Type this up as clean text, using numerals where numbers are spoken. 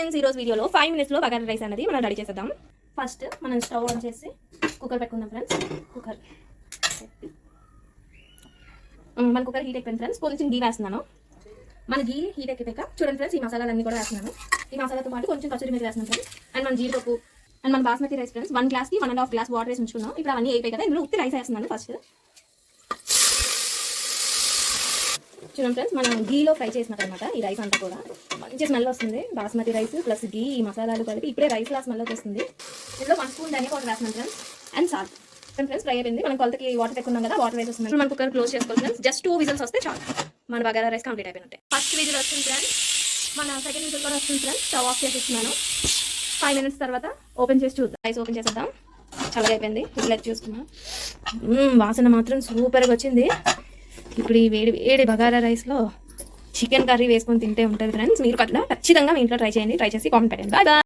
Friends, ఈ రోజు వీడియోలో 5 minutes లో బగారా రైస్ అనేది మనం రెడీ చేద్దాం. ఫస్ట్ మనం స్టవ్ ఆన్ చేసి కుక్కర్ పెట్టుకుందాం ఫ్రెండ్స్. కుక్కర్ మన కుక్కర్ హీట్ అయిపోయింది ఫ్రెండ్స్. కొంచెం గీ వేస్తున్నాను. మన గీ హీట్ ఎక్కిపోయాక చూడండి ఫ్రెండ్స్, ఈ మసాలాలన్నీ కూడా వేస్తున్నాను. ఈ మసాలాతో పాటు కొంచెం కసూరి మీద వేస్తున్నాను ఫ్రెండ్స్. అండ్ మన జీడిపప్పు అండ్ మన బాస్మతి రైస్ ఫ్రెండ్స్ 1 గ్లాస్కి 1.5 గ్లాస్ వాటర్ వేసి ఉంచుకున్నాం. ఇప్పుడు అవన్నీ అయిపోయి కదా, ఇందులో ఉత్తి రైస్ వేస్తున్నాను ఫస్ట్. చూడండి ఫ్రెండ్స్, మనం గీలో ఫ్రై చేసినట్టు అనమాట ఈ రైస్ అంతా కూడా. మంచి స్మెల్ వస్తుంది. బాస్మతి రైస్ ప్లస్ గీ, ఈ మసాలాలు కలిపి ఇప్పుడే రైస్ లా స్మెల్ వస్తుంది. ఇందులో 1 స్పూన్ ధనియా పౌడర్ వేస్తున్నాం friends. And salt. Friends fry అయిపోయింది. మనం కొలతకి వాటర్ పెట్టుకున్నాం కదా, వాటర్ వేసి వస్తుంది. మన కుక్కర్ క్లోజ్ చేసుకోవాలి ఫ్రెండ్స్. జస్ట్ 2 విజిల్స్ వస్తే చాలు, మన బగారా రైస్ కంప్లీట్ అయిపోయినట్టే. ఫస్ట్ విజిల్ వస్తుంది ఫ్రెండ్స్. మన సెకండ్ విజిల్ కూడా వస్తుంది ఫ్రెండ్స్. స్టవ్ ఆఫ్ చేసి ఇస్తున్నాను. 5 minutes తర్వాత ఓపెన్ చేసి చూద్దాం. రైస్ ఓపెన్ చేసేద్దాం. చల్లగా అయిపోయింది. ఇలా చూసుకున్నాం. వాసన మాత్రం సూపర్గా వచ్చింది. ఇప్పుడు ఈ వేడి బగారా రైస్లో చికెన్ కర్రీ వేసుకొని తింటే ఉంటుంది ఫ్రెండ్స్. మీరు ఖచ్చితంగా మీ ఇంట్లో ట్రై చేయండి. ట్రై చేసి కామెంట్ పెట్టండి. Bye bye.